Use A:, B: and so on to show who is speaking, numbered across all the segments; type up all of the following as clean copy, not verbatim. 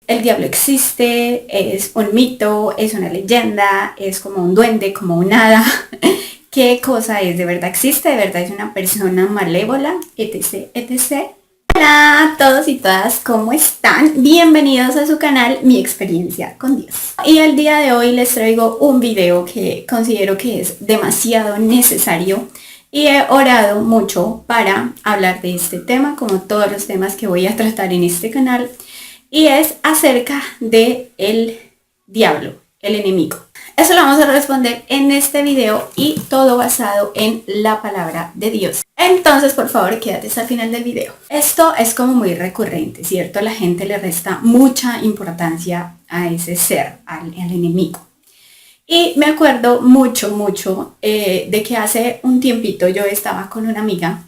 A: el diablo existe, es un mito, es una leyenda, es como un duende, como un hada. ¿Qué cosa es? ¿De verdad existe? ¿De verdad es una persona malévola? Etc, etc. Hola a todos y todas, ¿cómo están? Bienvenidos a su canal Mi Experiencia con Dios. Y el día de hoy les traigo un video que considero que es demasiado necesario y he orado mucho para hablar de este tema, como todos los temas que voy a tratar en este canal, y es acerca de el diablo, el enemigo. Eso lo vamos a responder en este video y todo basado en la palabra de Dios. Entonces, por favor, quédate hasta el final del video. Esto es como muy recurrente, ¿cierto? La gente le resta mucha importancia a ese ser, al enemigo. Y me acuerdo mucho de que hace un tiempito yo estaba con una amiga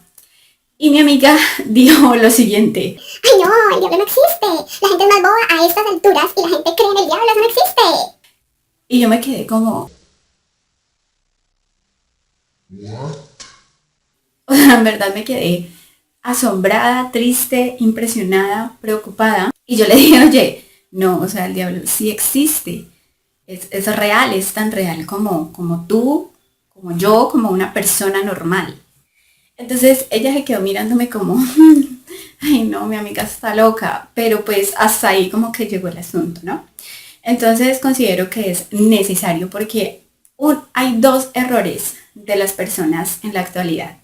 A: y mi amiga dijo lo siguiente:
B: ¡ay no! El diablo no existe. La gente es más boba a estas alturas y la gente cree en el diablo, eso no existe.
A: Y yo me quedé como... O sea, en verdad me quedé asombrada, triste, impresionada, preocupada. Y yo le dije, oye, no, o sea, el diablo sí existe. Es real, es tan real como tú, como yo, como una persona normal. Entonces ella se quedó mirándome como, ay no, mi amiga está loca. Pero pues hasta ahí como que llegó el asunto, ¿no? Entonces considero que es necesario porque hay dos errores de las personas en la actualidad.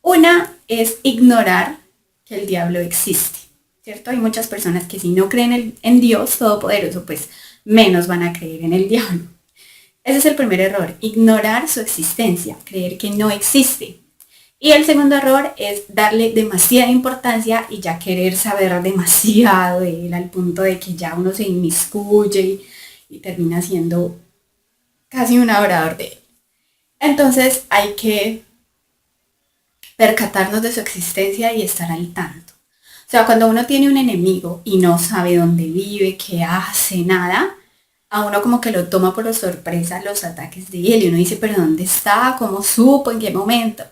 A: Una es ignorar que el diablo existe, ¿cierto? Hay muchas personas que si no creen en Dios Todopoderoso, pues menos van a creer en el diablo. Ese es el primer error, ignorar su existencia, creer que no existe. Y el segundo error es darle demasiada importancia y ya querer saber demasiado de él al punto de que ya uno se inmiscuye y termina siendo casi un adorador de él. Entonces hay que percatarnos de su existencia y estar al tanto. O sea, cuando uno tiene un enemigo y no sabe dónde vive, qué hace, nada, a uno como que lo toma por sorpresa los ataques de él y uno dice, pero ¿dónde está? ¿Cómo supo? ¿En qué momento?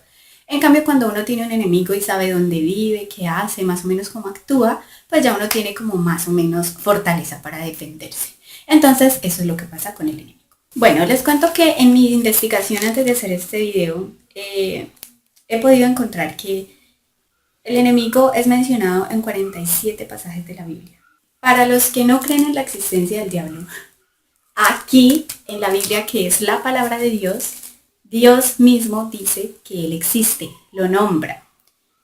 A: En cambio, cuando uno tiene un enemigo y sabe dónde vive, qué hace, más o menos cómo actúa, pues ya uno tiene como más o menos fortaleza para defenderse. Entonces, eso es lo que pasa con el enemigo. Bueno, les cuento que en mi investigación antes de hacer este video, he podido encontrar que el enemigo es mencionado en 47 pasajes de la Biblia. Para los que no creen en la existencia del diablo, aquí en la Biblia, que es la palabra de Dios, Dios mismo dice que Él existe, lo nombra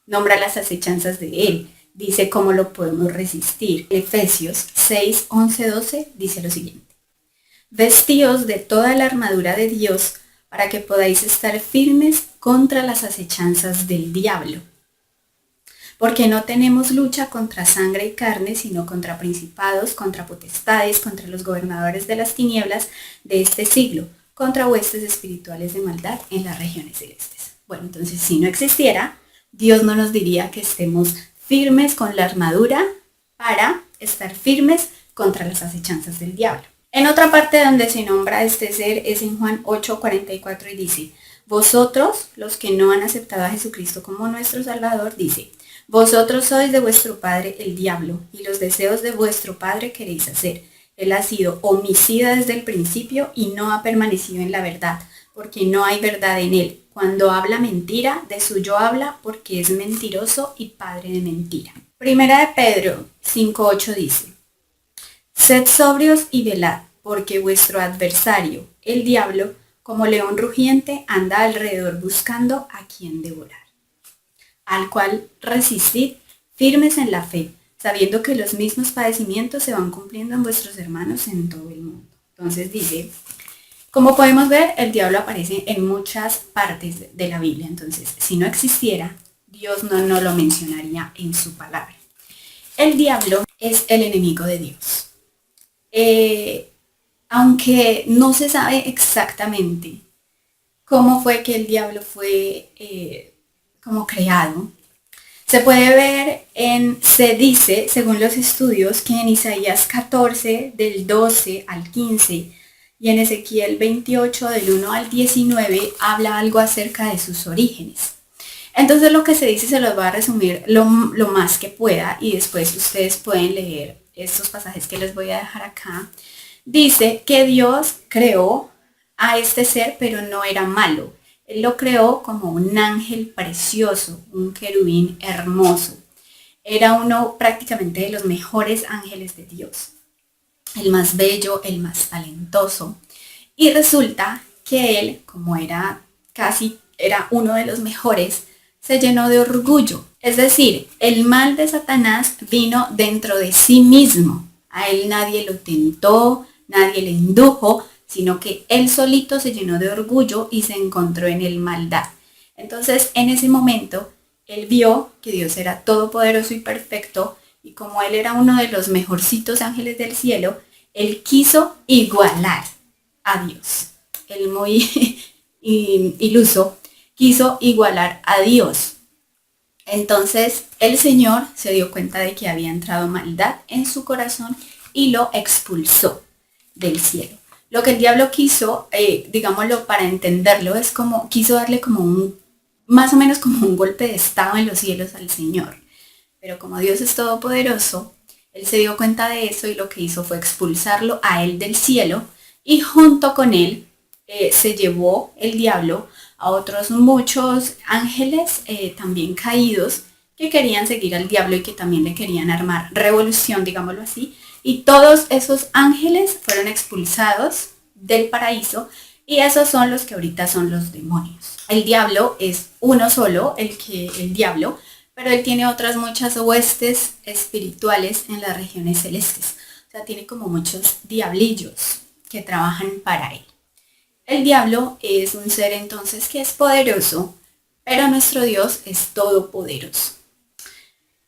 A: las acechanzas de Él, dice cómo lo podemos resistir. Efesios 6, 11, 12 dice lo siguiente: vestíos de toda la armadura de Dios para que podáis estar firmes contra las acechanzas del diablo. Porque no tenemos lucha contra sangre y carne, sino contra principados, contra potestades, contra los gobernadores de las tinieblas de este siglo, contra huestes espirituales de maldad en las regiones celestes. Bueno, entonces si no existiera, Dios no nos diría que estemos firmes con la armadura para estar firmes contra las acechanzas del diablo. En otra parte donde se nombra a este ser es en Juan 8:44 y dice: vosotros, los que no han aceptado a Jesucristo como nuestro Salvador, dice: vosotros sois de vuestro padre el diablo, y los deseos de vuestro padre queréis hacer. Él ha sido homicida desde el principio y no ha permanecido en la verdad, porque no hay verdad en él. Cuando habla mentira, de suyo habla, porque es mentiroso y padre de mentira. Primera de Pedro 5:8 dice: sed sobrios y velad, porque vuestro adversario, el diablo, como león rugiente, anda alrededor buscando a quien devorar, al cual resistid firmes en la fe, sabiendo que los mismos padecimientos se van cumpliendo en vuestros hermanos en todo el mundo. Entonces dice, como podemos ver, el diablo aparece en muchas partes de la Biblia. Entonces, si no existiera, Dios no lo mencionaría en su palabra. El diablo es el enemigo de Dios. Aunque no se sabe exactamente cómo fue que el diablo fue como creado, se puede ver se dice, según los estudios, que en Isaías 14, del 12 al 15, y en Ezequiel 28, del 1 al 19, habla algo acerca de sus orígenes. Entonces lo que se dice se los voy a resumir lo más que pueda y después ustedes pueden leer estos pasajes que les voy a dejar acá, dice que Dios creó a este ser, pero no era malo. Él lo creó como un ángel precioso, un querubín hermoso. Era uno prácticamente de los mejores ángeles de Dios, el más bello, el más talentoso. Y resulta que él, como era uno de los mejores, se llenó de orgullo. Es decir, el mal de Satanás vino dentro de sí mismo. A él nadie lo tentó, nadie le indujo, sino que él solito se llenó de orgullo y se encontró en el maldad. Entonces, en ese momento, él vio que Dios era todopoderoso y perfecto, y como él era uno de los mejorcitos ángeles del cielo, él quiso igualar a Dios. Él muy iluso quiso igualar a Dios. Entonces el Señor se dio cuenta de que había entrado maldad en su corazón y lo expulsó del cielo. Lo que el diablo quiso, digámoslo para entenderlo, es como quiso darle como más o menos como un golpe de estado en los cielos al Señor. Pero como Dios es todopoderoso, él se dio cuenta de eso y lo que hizo fue expulsarlo a él del cielo, y junto con él se llevó el diablo a otros muchos ángeles también caídos que querían seguir al diablo y que también le querían armar revolución, digámoslo así. Y todos esos ángeles fueron expulsados del paraíso, y esos son los que ahorita son los demonios. El diablo es uno solo, el diablo, pero él tiene otras muchas huestes espirituales en las regiones celestes. O sea, tiene como muchos diablillos que trabajan para él. El diablo es un ser entonces que es poderoso, pero nuestro Dios es todopoderoso.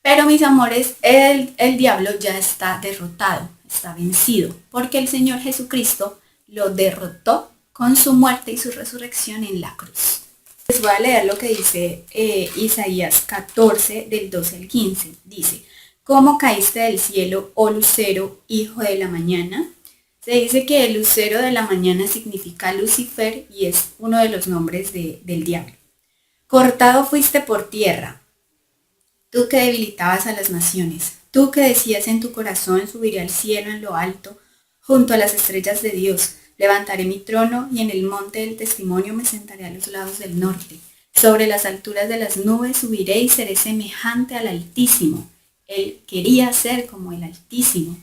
A: Pero mis amores, el diablo ya está derrotado, está vencido, porque el Señor Jesucristo lo derrotó con su muerte y su resurrección en la cruz. Les voy a leer lo que dice Isaías 14, del 12 al 15. Dice: ¿Cómo caíste del cielo, oh lucero, hijo de la mañana? Se dice que el lucero de la mañana significa Lucifer y es uno de los nombres del diablo. Cortado fuiste por tierra, tú que debilitabas a las naciones, tú que decías en tu corazón: subiré al cielo en lo alto, junto a las estrellas de Dios. Levantaré mi trono y en el monte del testimonio me sentaré a los lados del norte. Sobre las alturas de las nubes subiré y seré semejante al Altísimo. Él quería ser como el Altísimo.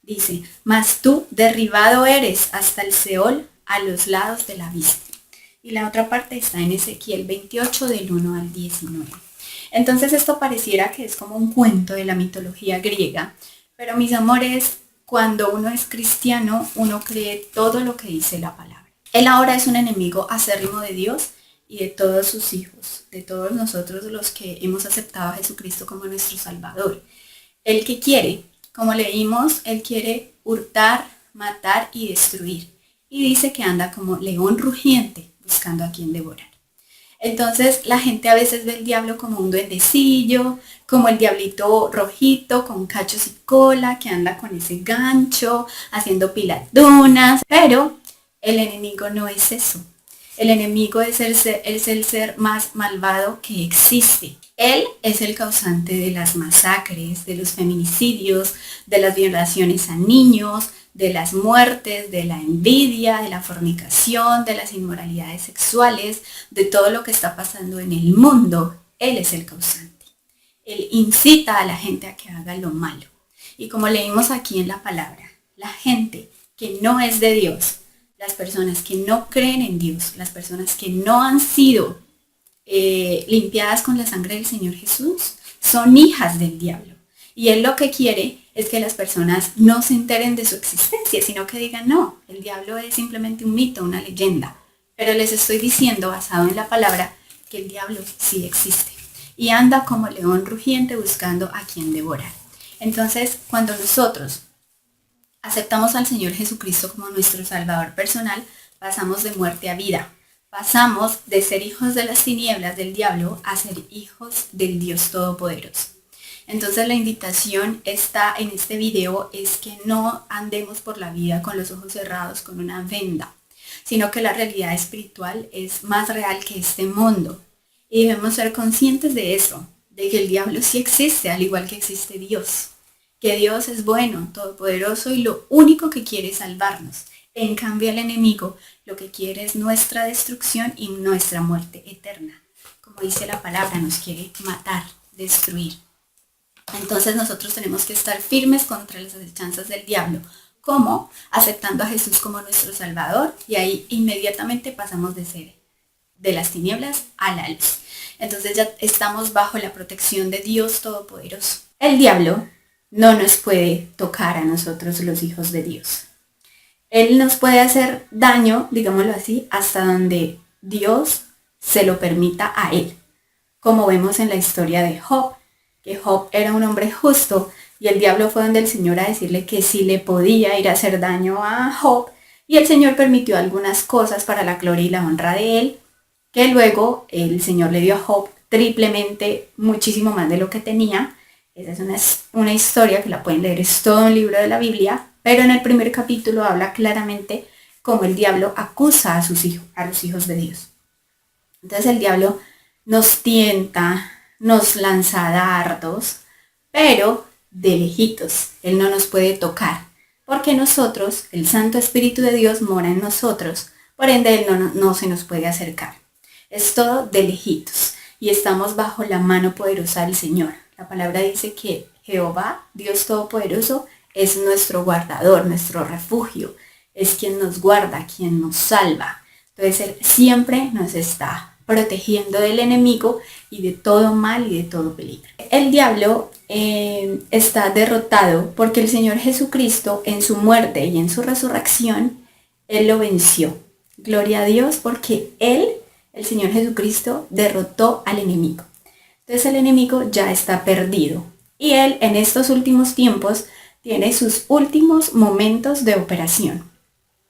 A: Dice: mas tú derribado eres hasta el Seol, a los lados del abismo. Y la otra parte está en Ezequiel 28, del 1 al 19. Entonces esto pareciera que es como un cuento de la mitología griega, pero mis amores, cuando uno es cristiano, uno cree todo lo que dice la palabra. Él ahora es un enemigo acérrimo de Dios y de todos sus hijos, de todos nosotros los que hemos aceptado a Jesucristo como nuestro Salvador. El que quiere, como leímos, él quiere hurtar, matar y destruir. Y dice que anda como león rugiente, buscando a quien devorar. Entonces la gente a veces ve al diablo como un duendecillo, como el diablito rojito con cachos y cola que anda con ese gancho haciendo pilatunas, pero el enemigo no es eso. El enemigo es el ser más malvado que existe. Él es el causante de las masacres, de los feminicidios, de las violaciones a niños, de las muertes, de la envidia, de la fornicación, de las inmoralidades sexuales, de todo lo que está pasando en el mundo. Él es el causante. Él incita a la gente a que haga lo malo. Y como leímos aquí en la palabra, la gente que no es de Dios, las personas que no creen en Dios, las personas que no han sido limpiadas con la sangre del Señor Jesús, son hijas del diablo. Y él lo que quiere es que las personas no se enteren de su existencia, sino que digan: no, el diablo es simplemente un mito, una leyenda. Pero les estoy diciendo, basado en la palabra, que el diablo sí existe. Y anda como león rugiente buscando a quien devorar. Entonces, cuando nosotros aceptamos al Señor Jesucristo como nuestro Salvador personal, pasamos de muerte a vida. Pasamos de ser hijos de las tinieblas del diablo a ser hijos del Dios Todopoderoso. Entonces la invitación está en este video es que no andemos por la vida con los ojos cerrados, con una venda, sino que la realidad espiritual es más real que este mundo. Y debemos ser conscientes de eso, de que el diablo sí existe, al igual que existe Dios. que Dios es bueno, todopoderoso y lo único que quiere es salvarnos. En cambio, el enemigo lo que quiere es nuestra destrucción y nuestra muerte eterna. Como dice la palabra, nos quiere matar, destruir. Entonces nosotros tenemos que estar firmes contra las acechanzas del diablo. ¿Cómo? Aceptando a Jesús como nuestro Salvador, y ahí inmediatamente pasamos de ser de las tinieblas a la luz. Entonces ya estamos bajo la protección de Dios Todopoderoso. El diablo no nos puede tocar a nosotros, los hijos de Dios. Él nos puede hacer daño, digámoslo así, hasta donde Dios se lo permita a él. Como vemos en la historia de Job, que Job era un hombre justo y el diablo fue donde el Señor a decirle que sí le podía ir a hacer daño a Job, y el Señor permitió algunas cosas para la gloria y la honra de él, que luego el Señor le dio a Job triplemente, muchísimo más de lo que tenía. Esa es una historia que la pueden leer, es todo un libro de la Biblia, pero en el primer capítulo habla claramente cómo el diablo acusa a los hijos de Dios. Entonces el diablo nos tienta, nos lanza dardos, pero de lejitos. Él no nos puede tocar, porque nosotros, el Santo Espíritu de Dios mora en nosotros, por ende Él no se nos puede acercar. Es todo de lejitos y estamos bajo la mano poderosa del Señor. La palabra dice que Jehová, Dios Todopoderoso, es nuestro guardador, nuestro refugio, es quien nos guarda, quien nos salva. Entonces Él siempre nos está protegiendo del enemigo y de todo mal y de todo peligro. El diablo está derrotado porque el Señor Jesucristo, en su muerte y en su resurrección, Él lo venció. Gloria a Dios, porque Él, el Señor Jesucristo, derrotó al enemigo. Entonces el enemigo ya está perdido y Él en estos últimos tiempos tiene sus últimos momentos de operación.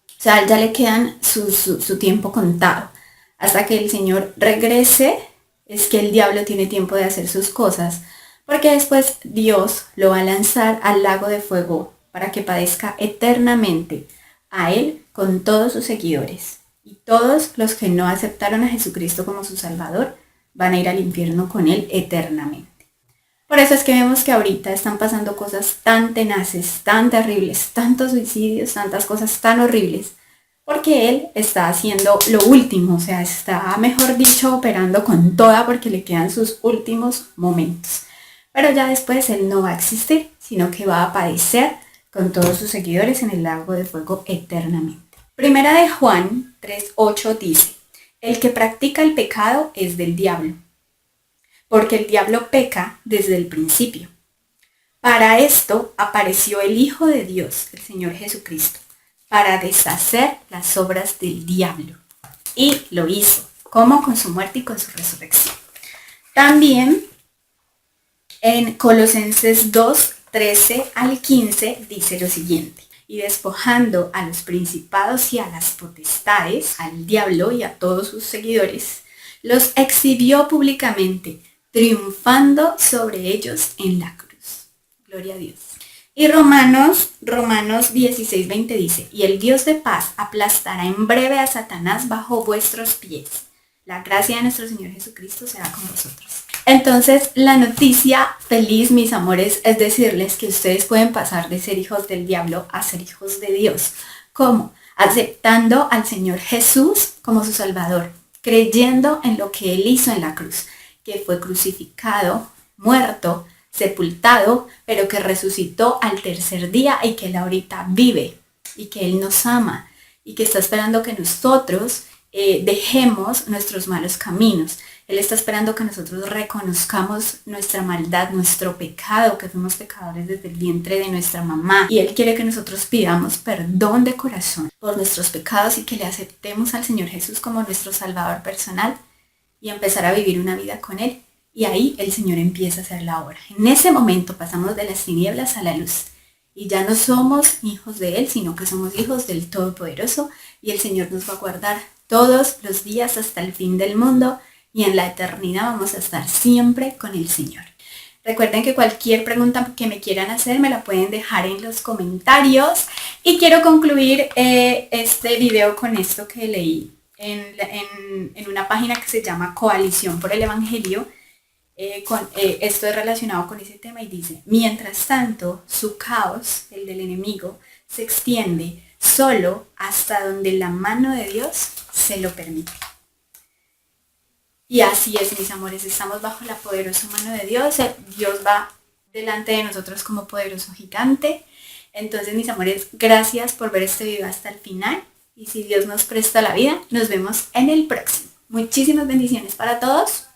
A: O sea, ya le quedan su tiempo contado. Hasta que el Señor regrese, es que el diablo tiene tiempo de hacer sus cosas, porque después Dios lo va a lanzar al lago de fuego para que padezca eternamente a él con todos sus seguidores. Y todos los que no aceptaron a Jesucristo como su Salvador van a ir al infierno con él eternamente. Por eso es que vemos que ahorita están pasando cosas tan tenaces, tan terribles, tantos suicidios, tantas cosas tan horribles, porque él está haciendo lo último, o sea, está, mejor dicho, operando con toda porque le quedan sus últimos momentos. Pero ya después él no va a existir, sino que va a padecer con todos sus seguidores en el lago de fuego eternamente. Primera de Juan 3:8 dice: el que practica el pecado es del diablo, porque el diablo peca desde el principio. Para esto apareció el Hijo de Dios, el Señor Jesucristo, para deshacer las obras del diablo. Y lo hizo, como con su muerte y con su resurrección. También en Colosenses 2:13 al 15 dice lo siguiente: y despojando a los principados y a las potestades, al diablo y a todos sus seguidores, los exhibió públicamente, triunfando sobre ellos en la cruz. Gloria a Dios. Y Romanos 16:20 dice: y el Dios de paz aplastará en breve a Satanás bajo vuestros pies. La gracia de nuestro Señor Jesucristo será con vosotros. Entonces, la noticia feliz, mis amores, es decirles que ustedes pueden pasar de ser hijos del diablo a ser hijos de Dios. ¿Cómo? Aceptando al Señor Jesús como su Salvador, creyendo en lo que Él hizo en la cruz, que fue crucificado, muerto, sepultado, pero que resucitó al tercer día y que Él ahorita vive y que Él nos ama y que está esperando que nosotros dejemos nuestros malos caminos. Él está esperando que nosotros reconozcamos nuestra maldad, nuestro pecado, que fuimos pecadores desde el vientre de nuestra mamá. Y Él quiere que nosotros pidamos perdón de corazón por nuestros pecados y que le aceptemos al Señor Jesús como nuestro Salvador personal y empezar a vivir una vida con Él. Y ahí el Señor empieza a hacer la obra. En ese momento pasamos de las tinieblas a la luz. Y ya no somos hijos de Él, sino que somos hijos del Todopoderoso. Y el Señor nos va a guardar todos los días hasta el fin del mundo. Y en la eternidad vamos a estar siempre con el Señor. Recuerden que cualquier pregunta que me quieran hacer me la pueden dejar en los comentarios. Y quiero concluir este video con esto que leí en una página que se llama Coalición por el Evangelio. esto es relacionado con ese tema y dice, mientras tanto, su caos, el del enemigo, se extiende solo hasta donde la mano de Dios se lo permite. Y así es, mis amores, estamos bajo la poderosa mano de Dios. Dios va delante de nosotros como poderoso gigante. Entonces, mis amores, gracias por ver este video hasta el final. Y si Dios nos presta la vida, nos vemos en el próximo. Muchísimas bendiciones para todos.